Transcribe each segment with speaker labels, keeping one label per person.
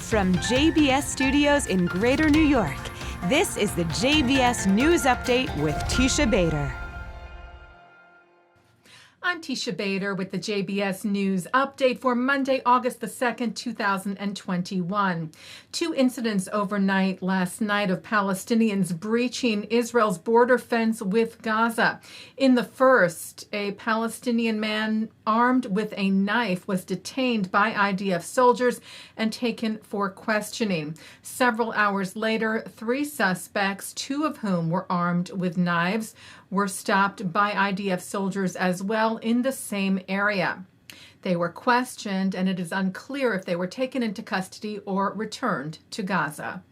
Speaker 1: From JBS Studios in Greater New York, this is the JBS News Update with Teisha Bader.
Speaker 2: I'm Teisha Bader with the JBS News Update for Monday, August the 2nd, 2021. Two incidents overnight last night of Palestinians breaching Israel's border fence with Gaza. In the first, a Palestinian man armed with a knife was detained by IDF soldiers and taken for questioning. Several hours later, three suspects, two of whom were armed with knives, were stopped by IDF soldiers as well in the same area. They were questioned, and it is unclear if they were taken into custody or returned to Gaza.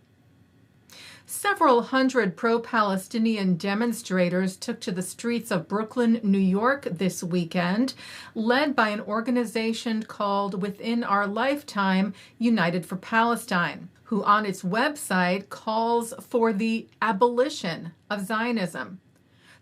Speaker 2: Several hundred pro-Palestinian demonstrators took to the streets of Brooklyn, New York this weekend, led by an organization called Within Our Lifetime, United for Palestine, who on its website calls for the abolition of Zionism.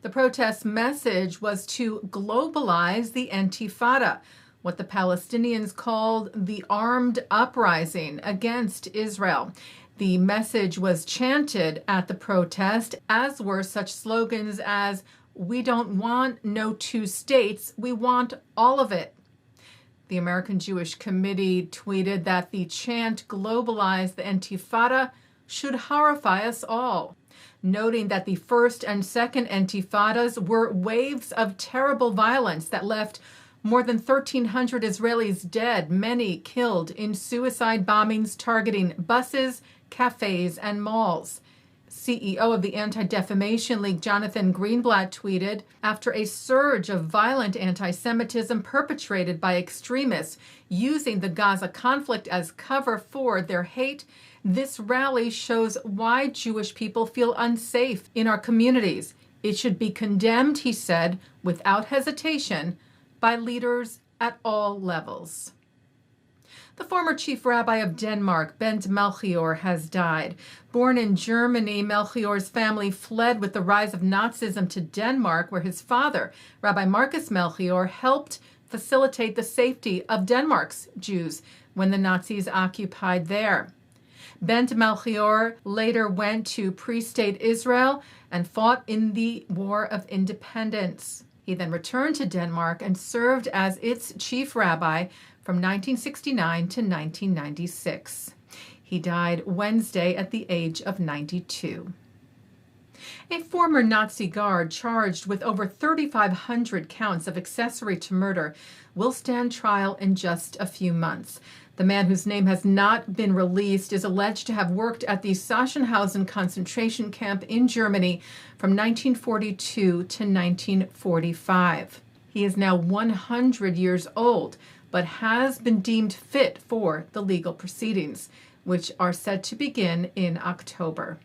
Speaker 2: The protest message was to globalize the Intifada, what the Palestinians called the armed uprising against Israel. The message was chanted at the protest, as were such slogans as, "We don't want no two states, we want all of it." The American Jewish Committee tweeted that the chant "Globalize the Intifada" should horrify us all, noting that the first and second Intifadas were waves of terrible violence that left more than 1,300 Israelis dead, many killed in suicide bombings targeting buses, cafes, and malls. CEO of the Anti-Defamation League, Jonathan Gruber, tweeted, "After a surge of violent anti-Semitism perpetrated by extremists using the Gaza conflict as cover for their hate, this rally shows why Jewish people feel unsafe in our communities. It should be condemned," he said, without hesitation, by leaders at all levels. The former chief rabbi of Denmark, Bent Melchior, has died. Born in Germany, Melchior's family fled with the rise of Nazism to Denmark, where his father, Rabbi Marcus Melchior, helped facilitate the safety of Denmark's Jews when the Nazis occupied there. Bent Melchior later went to pre-state Israel and fought in the War of Independence. He then returned to Denmark and served as its chief rabbi from 1969 to 1996. He died Wednesday at the age of 92. A former Nazi guard charged with over 3,500 counts of accessory to murder will stand trial in just a few months. The man, whose name has not been released, is alleged to have worked at the Sachsenhausen concentration camp in Germany from 1942 to 1945. He is now 100 years old, but has been deemed fit for the legal proceedings, which are set to begin in October.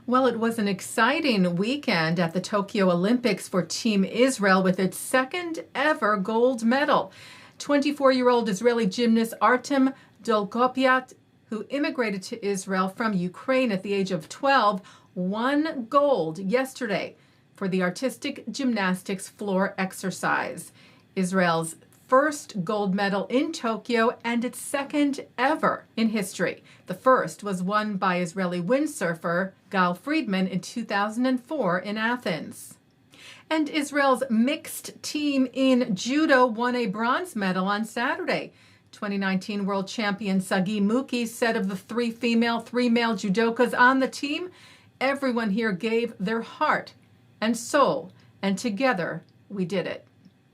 Speaker 2: Well, it was an exciting weekend at the Tokyo Olympics for Team Israel with its second ever gold medal. 24-year-old Israeli gymnast Artem Dolgopiat, who immigrated to Israel from Ukraine at the age of 12, won gold yesterday for the artistic gymnastics floor exercise. Israel's first gold medal in Tokyo and its second ever in history. The first was won by Israeli windsurfer Gal Friedman in 2004 in Athens. And Israel's mixed team in judo won a bronze medal on Saturday. 2019 world champion Sagi Muki said of the three female, three male judokas on the team, "Everyone here gave their heart and soul, and together we did it."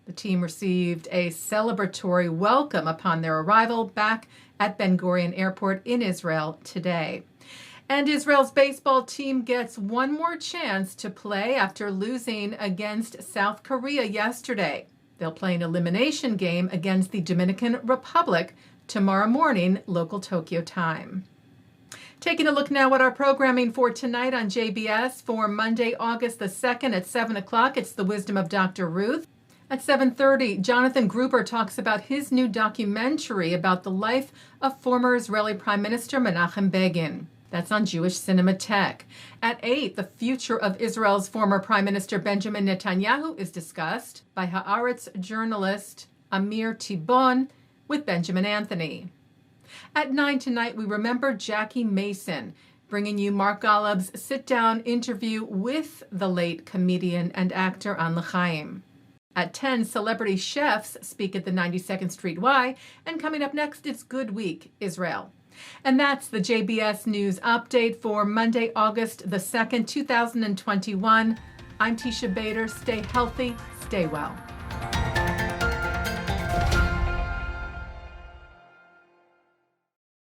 Speaker 2: The team received a celebratory welcome upon their arrival back at Ben Gurion Airport in Israel today. And Israel's baseball team gets one more chance to play after losing against South Korea yesterday. They'll play an elimination game against the Dominican Republic tomorrow morning, local Tokyo time. Taking a look now at our programming for tonight on JBS for Monday, August the 2nd at 7 o'clock. It's The Wisdom of Dr. Ruth. At 7:30, Jonathan Gruber talks about his new documentary about the life of former Israeli Prime Minister Menachem Begin. That's on Jewish Cinematheque. At 8, the future of Israel's former Prime Minister Benjamin Netanyahu is discussed by Haaretz journalist Amir Tibon with Benjamin Anthony. At 9 tonight, we remember Jackie Mason, bringing you Mark Golub's sit-down interview with the late comedian and actor An L'Chaim. At 10, celebrity chefs speak at the 92nd Street Y, and coming up next, it's Good Week, Israel. And that's the JBS News Update for Monday, August the 2nd, 2021. I'm Teisha Bader. Stay healthy, stay well.